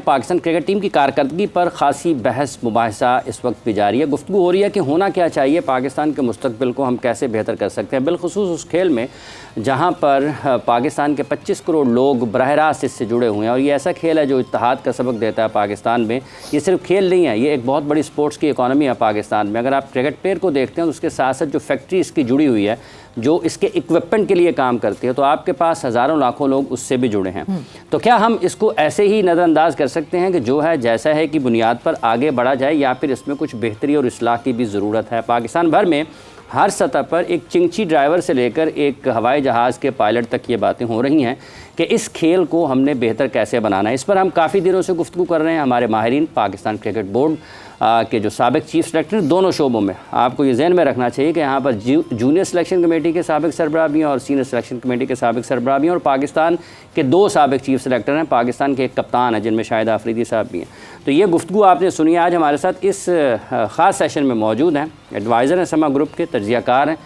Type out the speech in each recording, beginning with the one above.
Pakistan cricket team की कारकर्दगी पर खासी बहस मुबाहिसा इस वक्त भी जारी है। गुफ्तगू हो रही है कि होना क्या चाहिए, पाकिस्तान के मुस्तकबिल को हम कैसे बेहतर कर सकते हैं, बिलखुसूस उस खेल में जहां पर पाकिस्तान के 25 करोड़ लोग बरह रास्त इससे जुड़े हुए हैं। और ये ऐसा खेल है जो इत्तेहाद का सबक देता है पाकिस्तान में। ये सिर्फ खेल नहीं है, ये एक बहुत बड़ी स्पोर्ट्स की इकॉनमी है पाकिस्तान में। अगर आप क्रिकेट प्लेयर को देखते हैं तो उसके साथ साथ जो फैक्ट्री इसकी जुड़ी हुई है, जो इसके इक्विपमेंट के लिए काम करती है, तो आपके पास हज़ारों लाखों लोग उससे भी जुड़े हैं। तो क्या हम इसको ऐसे ही नज़रअंदाज कर सकते हैं कि जो है जैसा है की बुनियाद पर आगे बढ़ा जाए, या फिर इसमें कुछ बेहतरी और इस्लाह की भी ज़रूरत है? पाकिस्तान भर में हर सतह पर एक चिंची ड्राइवर से लेकर एक हवाई जहाज़ के पायलट तक ये बातें हो रही हैं कि इस खेल को हमने बेहतर कैसे बनाना है। इस पर हम काफ़ी दिनों से गुफ्तगू कर रहे हैं। हमारे माहिरीन, पाकिस्तान क्रिकेट बोर्ड के जो साबिक चीफ सेलेक्टर दोनों शोबों में, आपको ये जहन में रखना चाहिए कि यहाँ पर जूनियर सिलेक्शन कमेटी के साबिक सरबराह भी हैं और सीनियर सिलेक्शन कमेटी के साबिक सरबराह भी हैं, और पाकिस्तान के 2 साबिक चीफ सेलेक्टर हैं, पाकिस्तान के एक कप्तान हैं जिनमें शाहिद आफरीदी साहब भी हैं। तो ये गुफ्तगू आपने सुनी। आज हमारे साथ इस ख़ास सेशन में मौजूद हैं, एडवाइज़र हैं समा ग्रुप के, तज्ज़ियाकार हैं,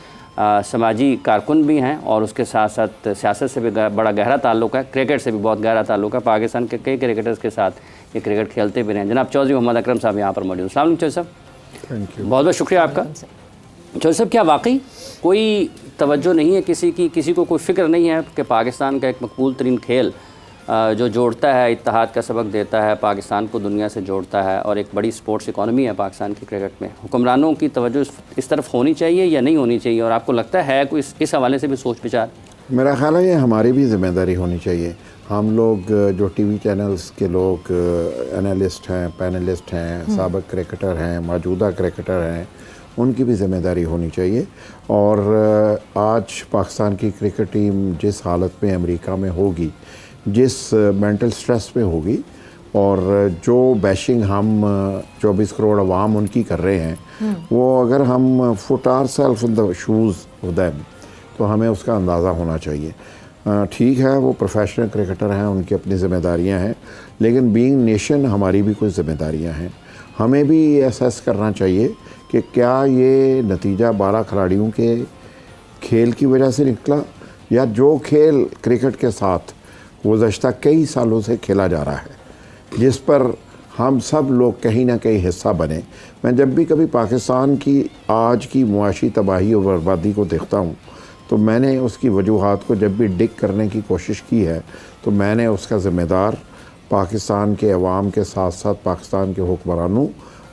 समाजी कारकुन भी हैं, और उसके साथ साथ सियासत से भी बड़ा गहरा ताल्लुक़ है, क्रिकेट से भी बहुत गहरा ताल्लुक़ है। पाकिस्तान के कई क्रिकेटर्स के साथ ये क्रिकेट खेलते भी रहे हैं। जनाब चौधरी मोहम्मद अकरम साहब यहाँ पर मौजूद। अस्सलाम वालेकुम चौधरी साहब। थैंक यू, बहुत बहुत शुक्रिया आपका। चौधरी साहब, क्या वाकई कोई तवज्जो नहीं है किसी को कोई फ़िक्र नहीं है कि पाकिस्तान का एक मकबूल तरीन खेल जो जोड़ता है, इत्तेहाद का सबक देता है, पाकिस्तान को दुनिया से जोड़ता है, और एक बड़ी स्पोर्ट्स इकॉनमी है पाकिस्तान की क्रिकेट में, हुक्मरानों की तवज्जो इस तरफ होनी चाहिए या नहीं होनी चाहिए? और आपको लगता है कोई इस हवाले से भी सोच विचार? मेरा ख्याल है ये हमारी भी ज़िम्मेदारी होनी चाहिए। हम लोग जो टीवी चैनल्स के लोग एनालिस्ट हैं, पैनलिस्ट हैं, साबिक क्रिकेटर हैं, मौजूदा क्रिकेटर हैं, उनकी भी ज़िम्मेदारी होनी चाहिए। और आज पाकिस्तान की क्रिकेट टीम जिस हालत में अमेरिका में होगी, जिस मेंटल स्ट्रेस में होगी, और जो बैशिंग हम 24 करोड़ अवाम उनकी कर रहे हैं, वो अगर हम put our self in the shoes of them, तो हमें उसका अंदाज़ा होना चाहिए। ठीक है, वो प्रोफेशनल क्रिकेटर हैं, उनकी अपनी ज़िम्मेदारियां हैं, लेकिन बीइंग नेशन हमारी भी कुछ ज़िम्मेदारियां हैं। हमें भी ये असेस करना चाहिए कि क्या ये नतीजा 12 खिलाड़ियों के खेल की वजह से निकला, या जो खेल क्रिकेट के साथ गुज़श्ता कई सालों से खेला जा रहा है, जिस पर हम सब लोग कहीं ना कहीं हिस्सा बने। मैं जब भी कभी पाकिस्तान की आज की मुआशी तबाही और बर्बादी को देखता हूँ, तो मैंने उसकी वजूहात को जब भी डिग करने की कोशिश की है, तो मैंने उसका ज़िम्मेदार पाकिस्तान के अवाम के साथ साथ पाकिस्तान के हुक्मरानों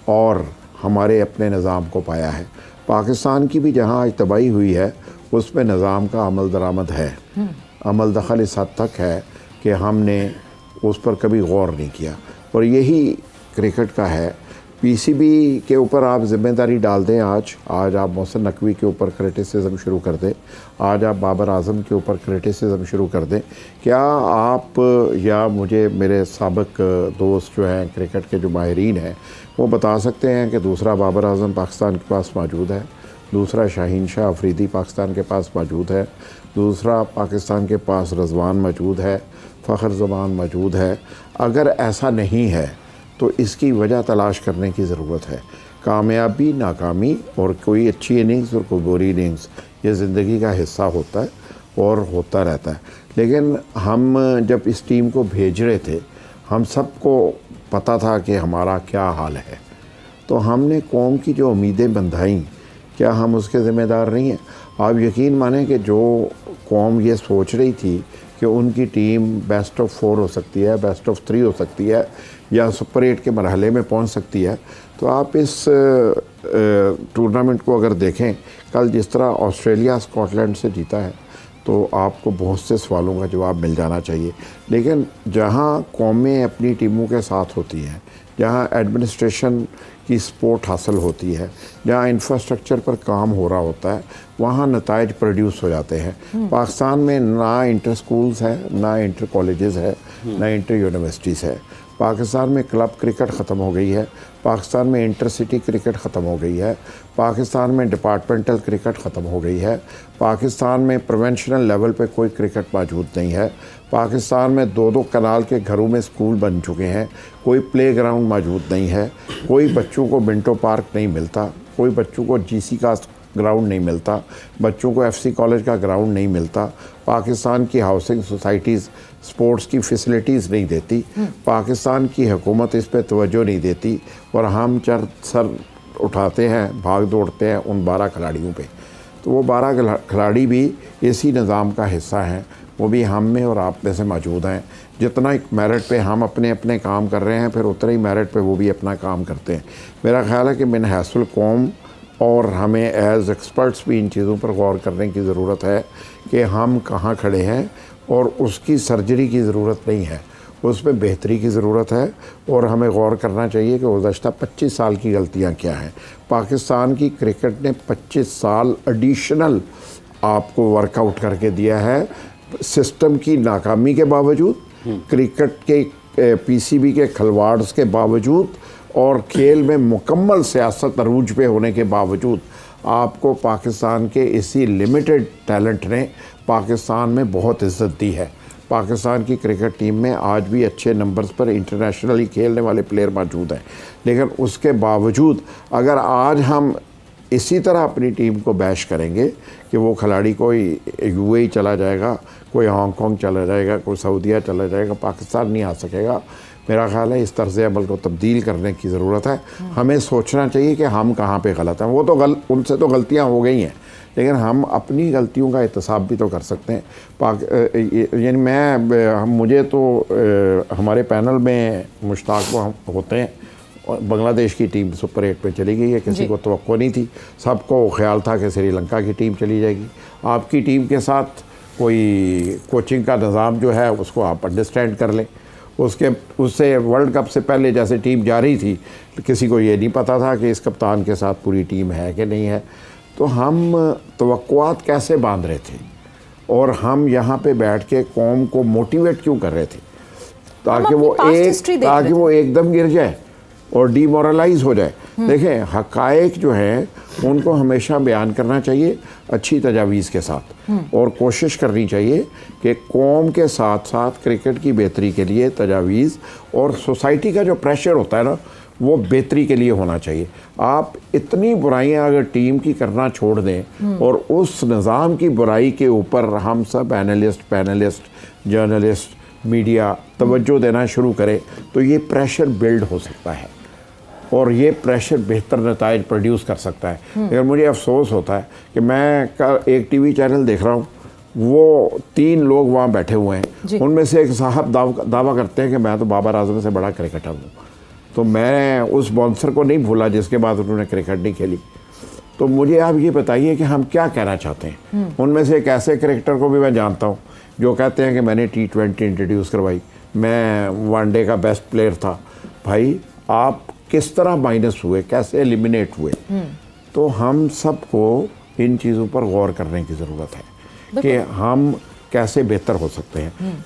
और हमारे अपने निज़ाम को पाया है। पाकिस्तान की भी जहाँ आज तबाही हुई है, उसमें निज़ाम का अमल दरामद है, अमल दखल इस हद तक है कि हमने उस पर कभी गौर नहीं किया। और यही क्रिकेट का है। पीसीबी के ऊपर आप ज़िम्मेदारी डाल दें, आज आप मोहसिन नकवी के ऊपर क्रिटिसिज्म शुरू कर दें, आज आप बाबर आज़म के ऊपर क्रिटिसिज्म शुरू कर दें, क्या आप या मुझे मेरे साबिक दोस्त जो हैं क्रिकेट के जो माहिरीन हैं, वो बता सकते हैं कि दूसरा बाबर आज़म पाकिस्तान के पास मौजूद है, दूसरा शाहीन शाह अफरीदी पाकिस्तान के पास मौजूद है, दूसरा पाकिस्तान के पास रज़वान मौजूद है, फ़ख्र ज़मान मौजूद है? अगर ऐसा नहीं है तो इसकी वजह तलाश करने की ज़रूरत है। कामयाबी, नाकामी, और कोई अच्छी इनिंग्स और कोई बुरी इनिंग्स, ये ज़िंदगी का हिस्सा होता है और होता रहता है। लेकिन हम जब इस टीम को भेज रहे थे, हम सबको पता था कि हमारा क्या हाल है, तो हमने कौम की जो उम्मीदें बंधाई, क्या हम उसके ज़िम्मेदार नहीं हैं? आप यकीन मानें कि जो कौम ये सोच रही थी कि उनकी टीम बेस्ट ऑफ 4 हो सकती है, बेस्ट ऑफ 3 हो सकती है, या सुपर 8 के मरहले में पहुंच सकती है, तो आप इस टूर्नामेंट को अगर देखें, कल जिस तरह ऑस्ट्रेलिया स्कॉटलैंड से जीता है, तो आपको बहुत से सवालों का जवाब मिल जाना चाहिए। लेकिन जहां कौमें अपनी टीमों के साथ होती हैं, जहां एडमिनिस्ट्रेशन की सपोर्ट हासिल होती है, जहाँ इंफ्रास्ट्रक्चर पर काम हो रहा होता है, वहाँ नताइज प्रोड्यूस हो जाते हैं। पाकिस्तान में ना इंटर स्कूल्स है, ना इंटर कॉलेजेस है, ना इंटर यूनिवर्सिटीज़ है। पाकिस्तान में क्लब क्रिकेट ख़त्म हो गई है, पाकिस्तान में इंटर सिटी क्रिकेट ख़त्म हो गई है, पाकिस्तान में डिपार्टमेंटल क्रिकेट ख़त्म हो गई है, पाकिस्तान में प्रोवेंशनल लेवल पे कोई क्रिकेट मौजूद नहीं है, पाकिस्तान में 2-2 कनाल के घरों में स्कूल बन चुके हैं, कोई प्ले ग्राउंड मौजूद नहीं है, कोई बच्चों को मिंटो पार्क नहीं मिलता, कोई बच्चों को जीसी का ग्राउंड नहीं मिलता, बच्चों को एफसी कॉलेज का ग्राउंड नहीं मिलता। पाकिस्तान की हाउसिंग सोसाइटीज़ स्पोर्ट्स की फैसिलिटीज़ नहीं देती, पाकिस्तान की हुकूमत इस पर तवज्जो नहीं देती और हम सर उठाते हैं, भाग दौड़ते हैं उन 12 खिलाड़ियों पे। तो वो 12 खिलाड़ी भी इसी निज़ाम का हिस्सा हैं, वो भी हम में और आप में से मौजूद हैं। जितना एक मेरिट पे हम अपने अपने काम कर रहे हैं, फिर उतना ही मेरिट पे वो भी अपना काम करते हैं। मेरा ख़्याल है कि मिन हैसुल कौम और हमें एज़ एक्सपर्ट्स भी इन चीज़ों पर गौर करने की ज़रूरत है कि हम कहाँ खड़े हैं, और उसकी सर्जरी की ज़रूरत नहीं है, उसमें बेहतरी की ज़रूरत है। और हमें गौर करना चाहिए कि गुज़श्ता 25 साल की गलतियाँ क्या हैं। पाकिस्तान की क्रिकेट ने 25 साल एडिशनल आपको वर्कआउट करके दिया है, सिस्टम की नाकामी के बावजूद, क्रिकेट के पीसीबी के खिलवाड़ के बावजूद और खेल में मुकम्मल सियासत अरूज पे होने के बावजूद आपको पाकिस्तान के इसी लिमिटेड टैलेंट ने पाकिस्तान में बहुत इज़्ज़त दी है। पाकिस्तान की क्रिकेट टीम में आज भी अच्छे नंबर्स पर इंटरनेशनली खेलने वाले प्लेयर मौजूद हैं, लेकिन उसके बावजूद अगर आज हम इसी तरह अपनी टीम को बैश करेंगे कि वो खिलाड़ी कोई यूएई चला जाएगा, कोई हांगकांग चला जाएगा, कोई सऊदीया चला जाएगा, पाकिस्तान नहीं आ सकेगा। मेरा ख्याल है इस तर्ज़ अमल को तब्दील करने की ज़रूरत है। हमें सोचना चाहिए कि हम कहाँ पे गलत हैं। वो तो उनसे तो गलतियाँ हो गई हैं, लेकिन हम अपनी गलतियों का एहतसाब भी तो कर सकते हैं। यानी मुझे तो हमारे पैनल में मुश्ताक होते हैं, और बांग्लादेश की टीम सुपर 8 पे चली गई है, किसी को तवक्को नहीं थी, सबको ख्याल था कि श्रीलंका की टीम चली जाएगी। आपकी टीम के साथ कोई कोचिंग का निज़ाम जो है उसको आप अंडरस्टैंड कर लें। उससे वर्ल्ड कप से पहले जैसे टीम जा रही थी, किसी को ये नहीं पता था कि इस कप्तान के साथ पूरी टीम है कि नहीं है। तो हम तवक्कुआत कैसे बांध रहे थे, और हम यहाँ पे बैठ के कौम को मोटिवेट क्यों कर रहे थे, ताकि वो एकदम गिर जाए और डीमोरलाइज हो जाए। देखें, हक़ाइक़ जो है उनको हमेशा बयान करना चाहिए अच्छी तजावीज़ के साथ, और कोशिश करनी चाहिए कि कौम के साथ साथ क्रिकेट की बेहतरी के लिए तजावीज़ और सोसाइटी का जो प्रेशर होता है ना, वो बेहतरी के लिए होना चाहिए। आप इतनी बुराइयां अगर टीम की करना छोड़ दें और उस निज़ाम की बुराई के ऊपर हम सब पैनलिस्ट, जर्नलिस्ट, मीडिया तवज्जो देना शुरू करें, तो ये प्रेशर बिल्ड हो सकता है और ये प्रेशर बेहतर नताइज प्रोड्यूस कर सकता है। लेकिन मुझे अफसोस होता है कि मैं कल एक टीवी चैनल देख रहा हूँ, वो 3 लोग वहाँ बैठे हुए हैं, उनमें से एक साहब दावा करते हैं कि मैं तो बाबर आजम से बड़ा क्रिकेटर हूँ। तो मैं उस बाउंसर को नहीं भूला जिसके बाद उन्होंने क्रिकेट नहीं खेली। तो मुझे आप ये बताइए कि हम क्या कहना चाहते हैं। उनमें से एक ऐसे क्रिकेटर को भी मैं जानता हूँ जो कहते हैं कि मैंने T20 इंट्रोड्यूस करवाई, मैं वनडे का बेस्ट प्लेयर था। भाई, आप किस तरह माइनस हुए, कैसे एलिमिनेट हुए? तो हम सबको इन चीज़ों पर गौर करने की ज़रूरत है कि हम कैसे बेहतर हो सकते हैं।